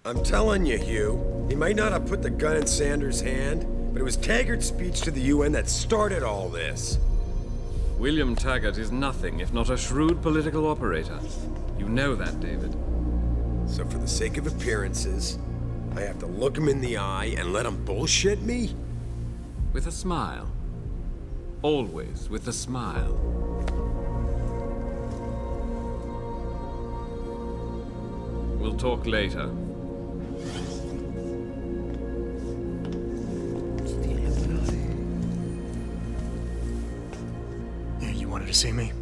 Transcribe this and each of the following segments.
I'm telling you, Hugh, he might not have put the gun in Sanders' hand, but it was Taggart's speech to the UN that started all this. William Taggart is nothing if not a shrewd political operator. You know that, David. So for the sake of appearances, I have to look him in the eye and let him bullshit me? With a smile. Always with a smile. We'll talk later. Yeah, you wanted to see me?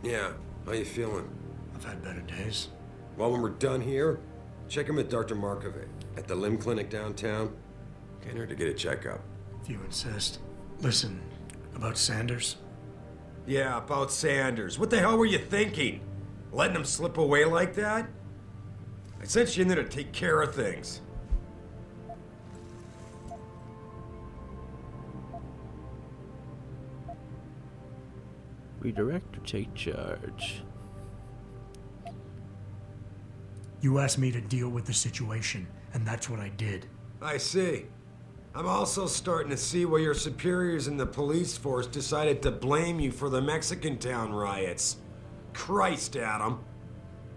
Yeah, how you feeling? I've had better days. Well, when we're done here, check him at Dr. Markovic at the limb clinic downtown. Can't hurt to get a checkup. If you insist. Listen, about Sanders? Yeah, about Sanders. What the hell were you thinking? Letting him slip away like that? I sent you in there to take care of things. Redirect or take charge? You asked me to deal with the situation, and that's what I did. I see. I'm also starting to see why your superiors in the police force decided to blame you for the Mexican town riots. Christ, Adam.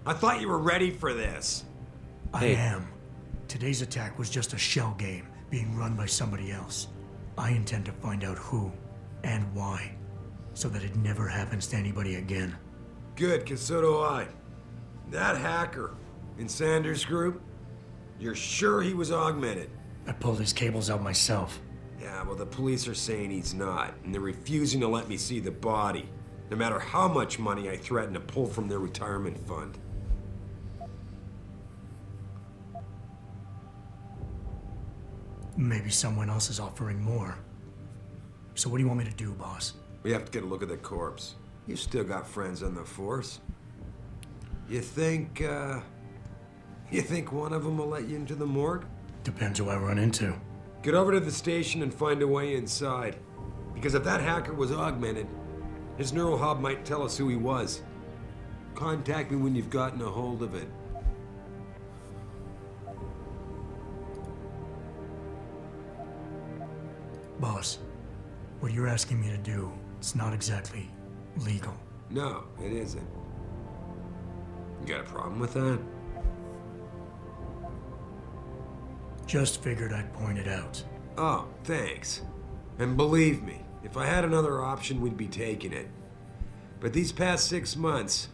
I thought you were ready for this. I am. Today's attack was just a shell game being run by somebody else. I intend to find out who and why, so that it never happens to anybody again. Good, 'cause so do I. That hacker in Sanders' group, you're sure he was augmented? I pulled his cables out myself. Yeah, well, the police are saying he's not, and they're refusing to let me see the body, no matter how much money I threaten to pull from their retirement fund. Maybe someone else is offering more. So what do you want me to do, boss? We have to get a look at the corpse. You still got friends on the force. You think one of them will let you into the morgue? Depends who I run into. Get over to the station and find a way inside. Because if that hacker was augmented, his neural hub might tell us who he was. Contact me when you've gotten a hold of it. Boss, what you're asking me to do, it's not exactly legal. No, it isn't. You got a problem with that? Just figured I'd point it out. Oh, thanks. And believe me, if I had another option, we'd be taking it. But these past 6 months,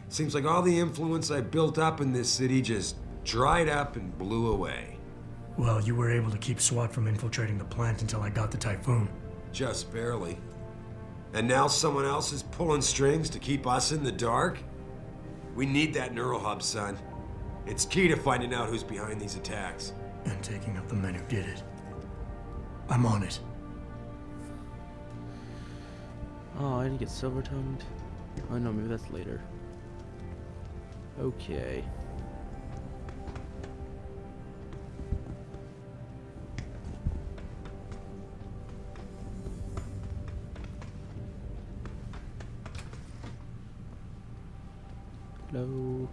seems like all the influence I built up in this city just dried up and blew away. Well, you were able to keep SWAT from infiltrating the plant until I got the typhoon. Just barely. And now someone else is pulling strings to keep us in the dark? We need that neural hub, son. It's key to finding out who's behind these attacks. And taking up the men who did it. I'm on it. Oh, I didn't get silver-tongued. Oh no, maybe that's later. Okay. Hello.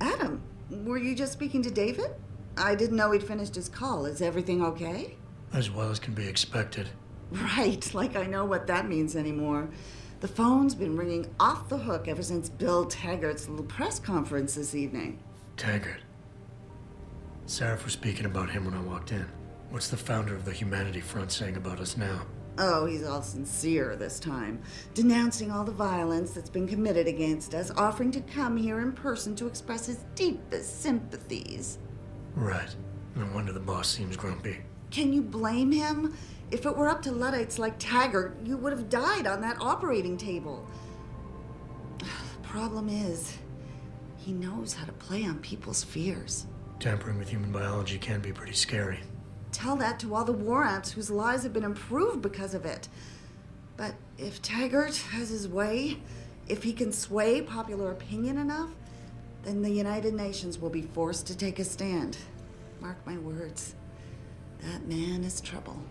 Adam, were you just speaking to David? I didn't know he'd finished his call. Is everything okay? As well as can be expected. Right, like I know what that means anymore. The phone's been ringing off the hook ever since Bill Taggart's little press conference this evening. Taggart. Sarah was speaking about him when I walked in. What's the founder of the Humanity Front saying about us now? Oh, he's all sincere this time, denouncing all the violence that's been committed against us, offering to come here in person to express his deepest sympathies. Right. No wonder the boss seems grumpy. Can you blame him? If it were up to Luddites like Taggart, you would have died on that operating table. The problem is, he knows how to play on people's fears. Tampering with human biology can be pretty scary. Tell that to all the war ants whose lives have been improved because of it. But if Taggart has his way, if he can sway popular opinion enough, then the United Nations will be forced to take a stand. Mark my words. That man is trouble.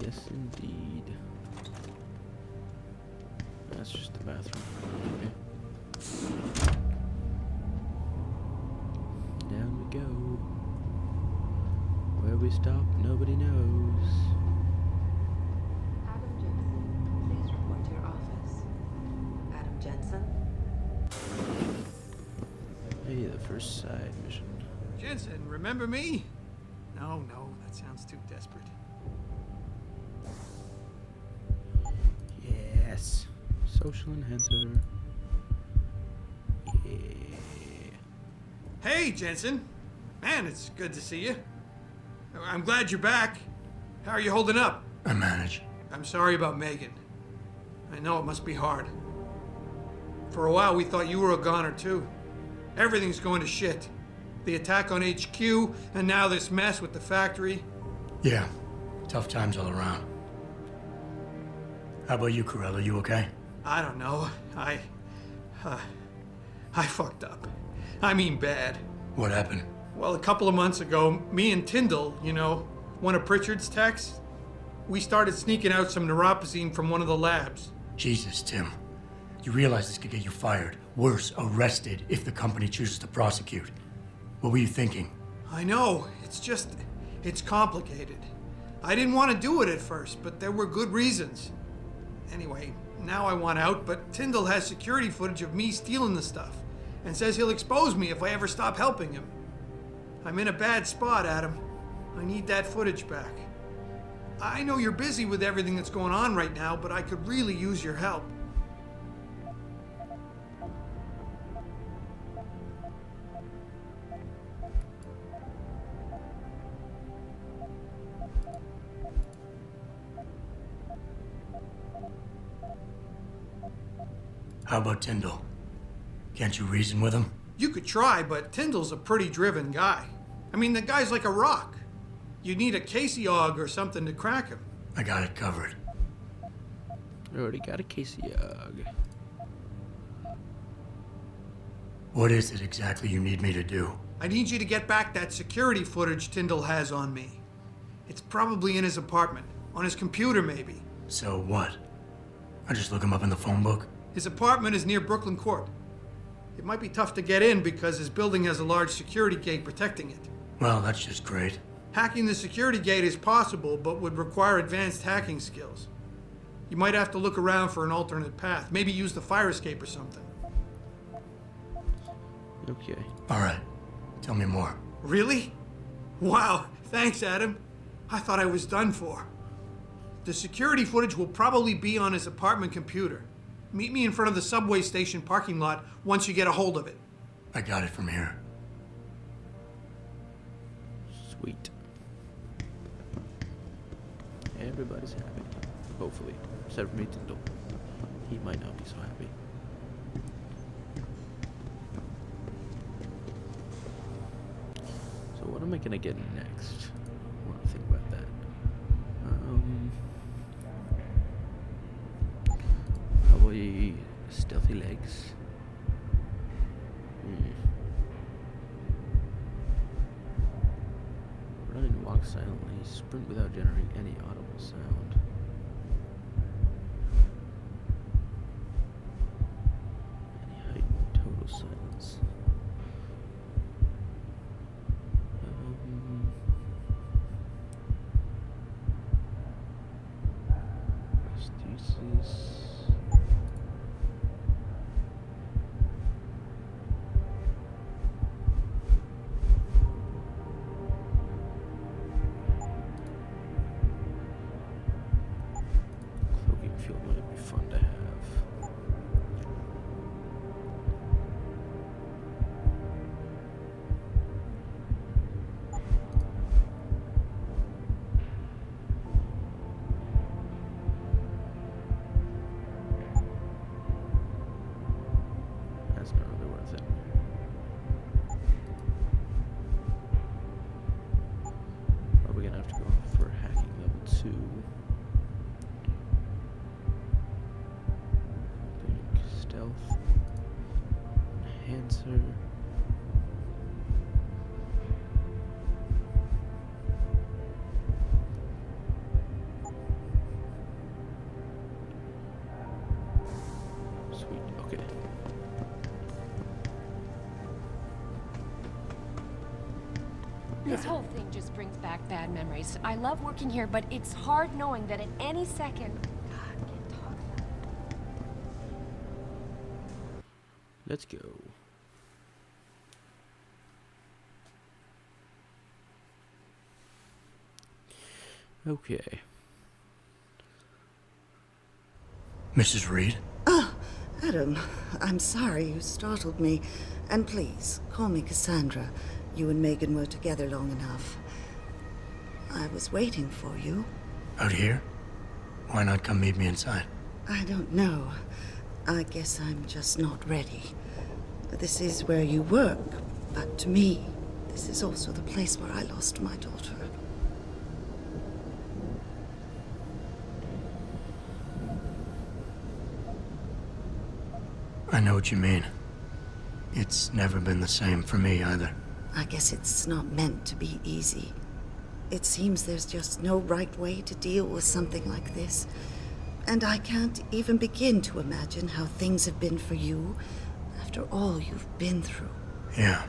Yes, indeed. That's just the bathroom. Okay. stop, nobody knows. Adam Jensen, please report to your office. Adam Jensen? Hey, the first side mission. Jensen, remember me? No, that sounds too desperate. Yes. Social enhancer. Yeah. Hey, Jensen. Man, it's good to see you. I'm glad you're back. How are you holding up? I manage. I'm sorry about Megan. I know it must be hard. For a while, we thought you were a goner, too. Everything's going to shit. The attack on HQ, and now this mess with the factory. Yeah, tough times all around. How about you, Corella? You okay? I don't know. I fucked up. I mean bad. What happened? Well, a couple of months ago, me and Tyndall, you know, one of Pritchard's techs, we started sneaking out some neuropozyne from one of the labs. Jesus, Tim. You realize this could get you fired. Worse, arrested if the company chooses to prosecute. What were you thinking? I know. It's complicated. I didn't want to do it at first, but there were good reasons. Anyway, now I want out, but Tyndall has security footage of me stealing the stuff and says he'll expose me if I ever stop helping him. I'm in a bad spot, Adam. I need that footage back. I know you're busy with everything that's going on right now, but I could really use your help. How about Tyndall? Can't you reason with him? You could try, but Tyndall's a pretty driven guy. I mean, the guy's like a rock. You'd need a Casey Og or something to crack him. I got it covered. I already got a Casey Og. What is it exactly you need me to do? I need you to get back that security footage Tyndall has on me. It's probably in his apartment. On his computer, maybe. So what? I just look him up in the phone book? His apartment is near Brooklyn Court. It might be tough to get in because his building has a large security gate protecting it. Well, that's just great. Hacking the security gate is possible, but would require advanced hacking skills. You might have to look around for an alternate path. Maybe use the fire escape or something. Okay. All right. Tell me more. Really? Wow, thanks, Adam. I thought I was done for. The security footage will probably be on his apartment computer. Meet me in front of the subway station parking lot once you get a hold of it. I got it from here. Sweet. Everybody's happy. Hopefully. Except for me, Tyndall. He might not be so happy. So what am I gonna get next? I want to think about that. Probably stealthy legs. Run and walk silently. Sprint without generating any audible sound. Any height, total silence. Prosthesis. Cloaking field might be fun to have. That's not really worth it. Probably gonna have to go for hacking level 2. Big stealth. Enhancer. Sweet, okay. This whole thing just brings back bad memories. I love working here, but it's hard knowing that at any second... God, I can't talk. Let's go. Okay. Mrs. Reed? Adam, I'm sorry you startled me. And please, call me Cassandra. You and Megan were together long enough. I was waiting for you. Out here? Why not come meet me inside? I don't know. I guess I'm just not ready. This is where you work, but to me, this is also the place where I lost my daughter. I know what you mean. It's never been the same for me either. I guess it's not meant to be easy. It seems there's just no right way to deal with something like this. And I can't even begin to imagine how things have been for you after all you've been through. Yeah.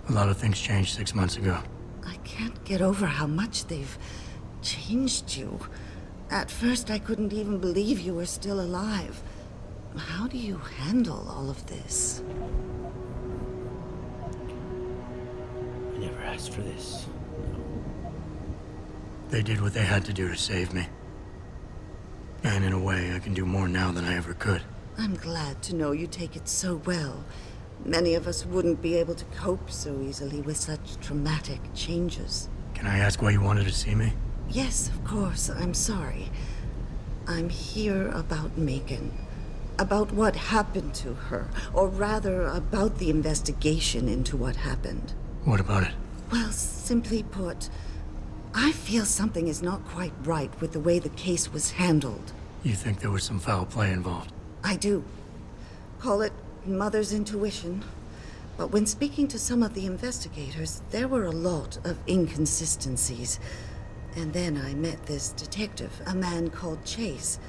A lot of things changed 6 months ago. I can't get over how much they've changed you. At first, I couldn't even believe you were still alive. How do you handle all of this? I never asked for this. They did what they had to do to save me. And in a way, I can do more now than I ever could. I'm glad to know you take it so well. Many of us wouldn't be able to cope so easily with such traumatic changes. Can I ask why you wanted to see me? Yes, of course. I'm sorry. I'm here about Megan. About what happened to her. Or rather, about the investigation into what happened. What about it? Well, simply put, I feel something is not quite right with the way the case was handled. You think there was some foul play involved? I do. Call it mother's intuition. But when speaking to some of the investigators, there were a lot of inconsistencies. And then I met this detective, a man called Chase.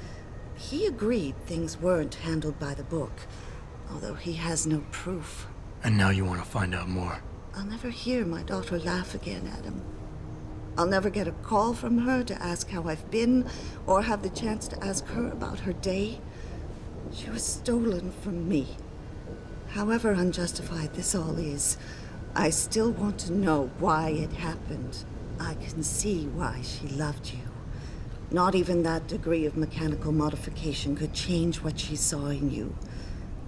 He agreed things weren't handled by the book, although he has no proof. And now you want to find out more? I'll never hear my daughter laugh again, Adam. I'll never get a call from her to ask how I've been, or have the chance to ask her about her day. She was stolen from me. However unjustified this all is, I still want to know why it happened. I can see why she loved you. Not even that degree of mechanical modification could change what she saw in you.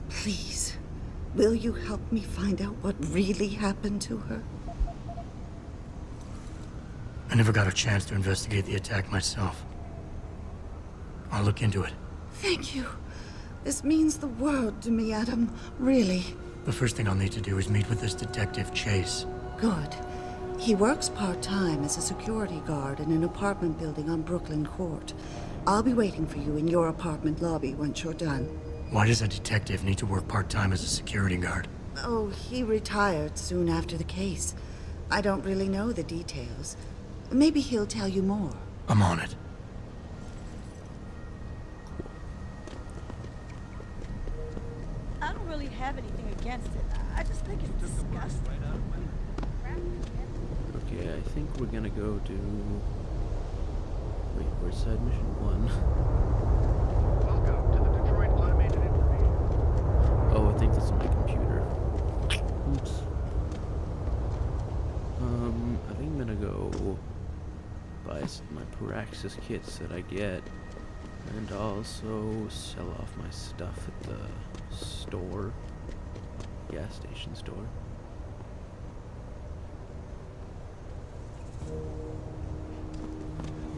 Please, will you help me find out what really happened to her? I never got a chance to investigate the attack myself. I'll look into it. Thank you. This means the world to me, Adam. Really. The first thing I'll need to do is meet with this detective, Chase. Good. He works part-time as a security guard in an apartment building on Brooklyn Court. I'll be waiting for you in your apartment lobby once you're done. Why does a detective need to work part-time as a security guard? Oh, he retired soon after the case. I don't really know the details. Maybe he'll tell you more. I'm on it. I don't really have anything against it. I just think it's disgusting. Okay, I think we're gonna go to... Wait, where's side mission 1? Welcome to the Detroit Automated Information. Oh, I think this is my computer. Oops. I think I'm gonna go buy my Paraxis kits that I get, and also sell off my stuff at the store, gas station store.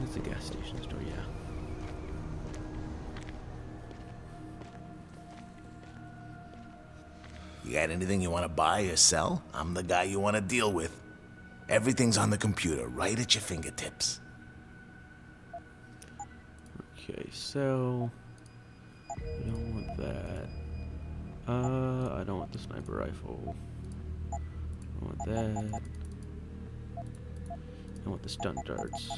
It's a gas station store, yeah. You got anything you want to buy or sell? I'm the guy you want to deal with. Everything's on the computer, right at your fingertips. Okay, so I don't want that. I don't want the sniper rifle. I want that. I want the stun darts.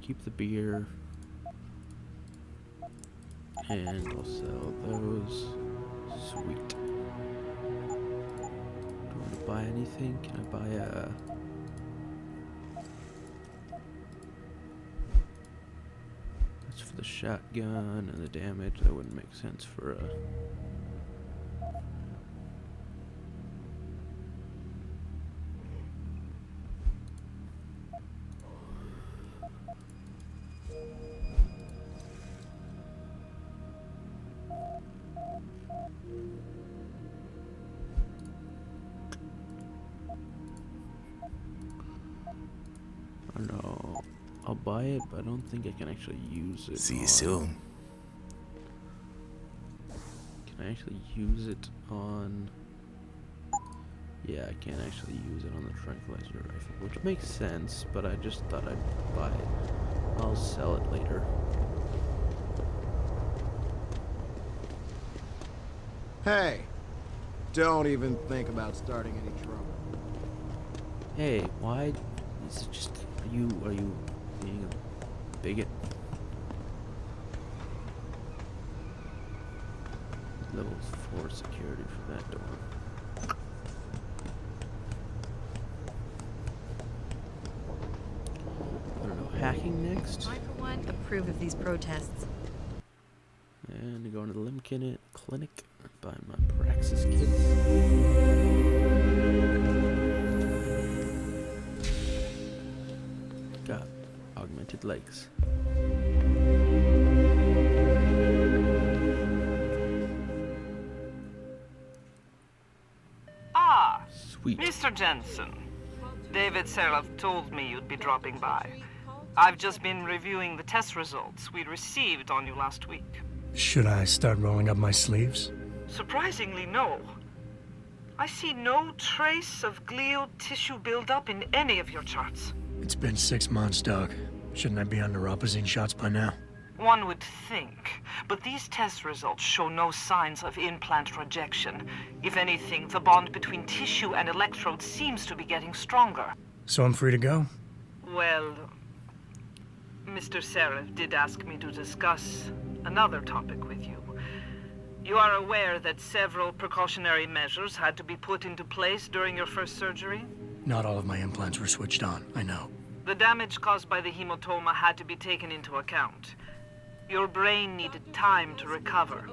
Keep the beer. And I'll sell those. Sweet. Do I want to buy anything? Can I buy a... That's for the shotgun and the damage. That wouldn't make sense for a... I don't know. I'll buy it, but I don't think I can actually use it. See you soon. Can I actually use it on... Yeah, I can't actually use it on the tranquilizer rifle, which makes sense, but I just thought I'd buy it. I'll sell it later. Hey, don't even think about starting any trouble. Hey, why is it just... Are you being a bigot? Level 4 security for that door. I don't know, hacking next? I, for one, approve of these protests. And go into the limb clinic, buy my Praxis kits. Got augmented legs. Ah, Sweet. Mr. Jensen. David Seraph told me you'd be dropping by. I've just been reviewing the test results we received on you last week. Should I start rolling up my sleeves? Surprisingly, no. I see no trace of glial tissue buildup in any of your charts. It's been 6 months, Doc. Shouldn't I be on neuropozyne shots by now? One would think, but these test results show no signs of implant rejection. If anything, the bond between tissue and electrodes seems to be getting stronger. So I'm free to go? Well, Mr. Seraph did ask me to discuss another topic with you. You are aware that several precautionary measures had to be put into place during your first surgery? Not all of my implants were switched on, I know. The damage caused by the hematoma had to be taken into account. Your brain needed time to recover,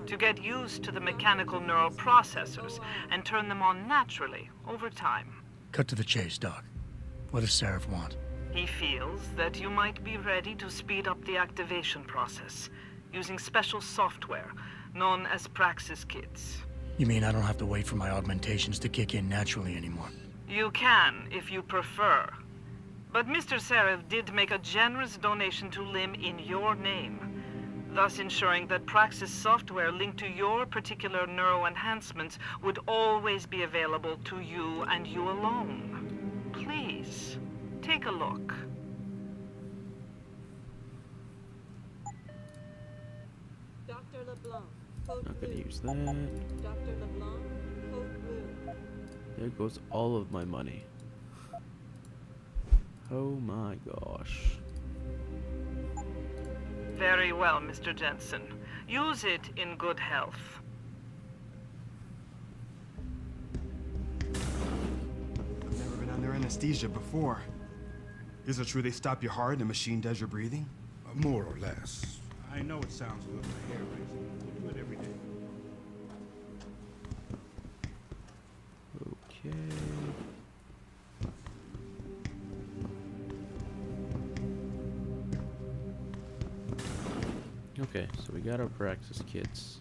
to get used to the mechanical neural processors and turn them on naturally over time. Cut to the chase, Doc. What does Seraph want? He feels that you might be ready to speed up the activation process using special software known as Praxis kits. You mean I don't have to wait for my augmentations to kick in naturally anymore? You can, if you prefer. But Mr. Seraph did make a generous donation to LIM in your name, thus ensuring that Praxis software linked to your particular neuro enhancements would always be available to you and you alone. Please, take a look. Dr. LeBlanc, Not gonna use that. Dr. LeBlanc, code blue. There goes all of my money. Oh my gosh. Very well, Mr. Jensen. Use it in good health. I've never been under anesthesia before. Is it true they stop your heart and the machine does your breathing? More or less. I know it sounds a little hair-raising. We'll do it every day. Okay. Okay, so we got our Praxis kits.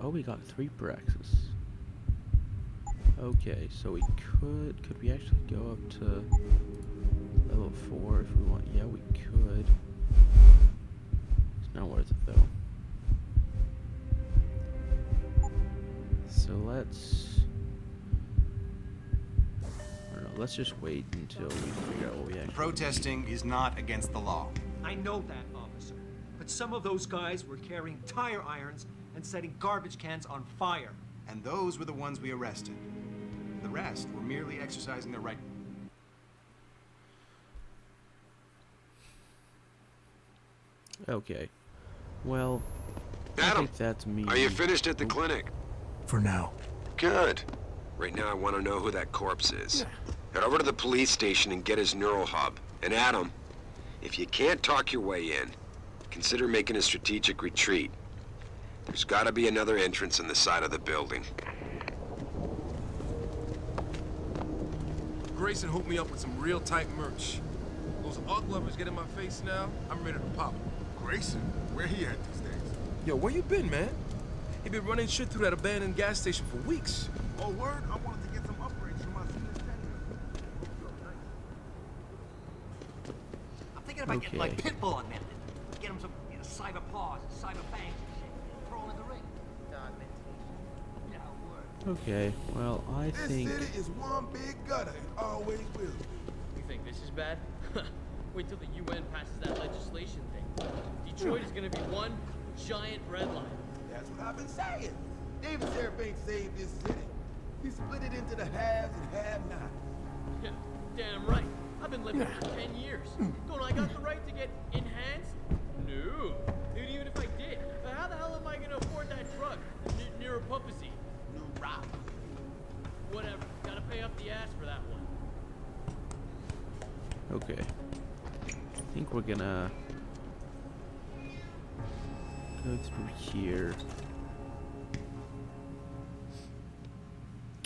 Oh, we got 3 Praxis. Okay, so we could we actually go up to level 4 if we want? Yeah, we could. It's not worth it though. So let's, I don't know, let's just wait until we figure out what we actually Protesting is not against the law. I know that, officer. But some of those guys were carrying tire irons and setting garbage cans on fire. And those were the ones we arrested. The rest were merely exercising their right. Okay. Well, I Adam, think that's me. are you finished at the clinic? For now. Good. Right now I want to know who that corpse is. Head over to the police station and get his neural hub. And Adam, if you can't talk your way in, consider making a strategic retreat. There's gotta be another entrance in the side of the building. Grayson hooked me up with some real tight merch. Those art lovers get in my face now, I'm ready to pop. Grayson? Where he at these days? Yo, where you been, man? He been running shit through that abandoned gas station for weeks. Oh, word? I wanted to get some upgrades for my senior I'm thinking about getting like Pitbull on method. Get him some cyber paws, cyber fangs and shit. Throw him in the ring. Okay, well, I think... This city is one big gutter and always will. You think this is bad? Wait till the UN passes that legislation thing. Detroit is gonna be one giant red line. That's what I've been saying. David Sheriff ain't saved this city. He split it into the haves and have-nots. Yeah, damn right. I've been living for 10 years. Don't I got the right to get enhanced? No. And even if I did, how the hell am I gonna afford that drug? Near a puppy. New rock. Whatever. Gotta pay up the ass for that one. Okay. I think we're gonna go through here.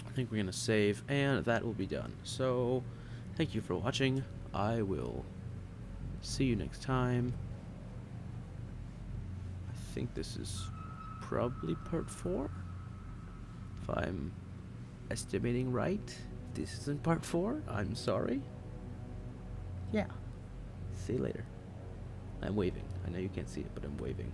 I think we're gonna save, and that will be done. So, thank you for watching. I will see you next time. I think this is probably part 4. If I'm estimating right. This isn't part 4. I'm sorry. Yeah. See you later. I'm waving. I know you can't see it, but I'm waving.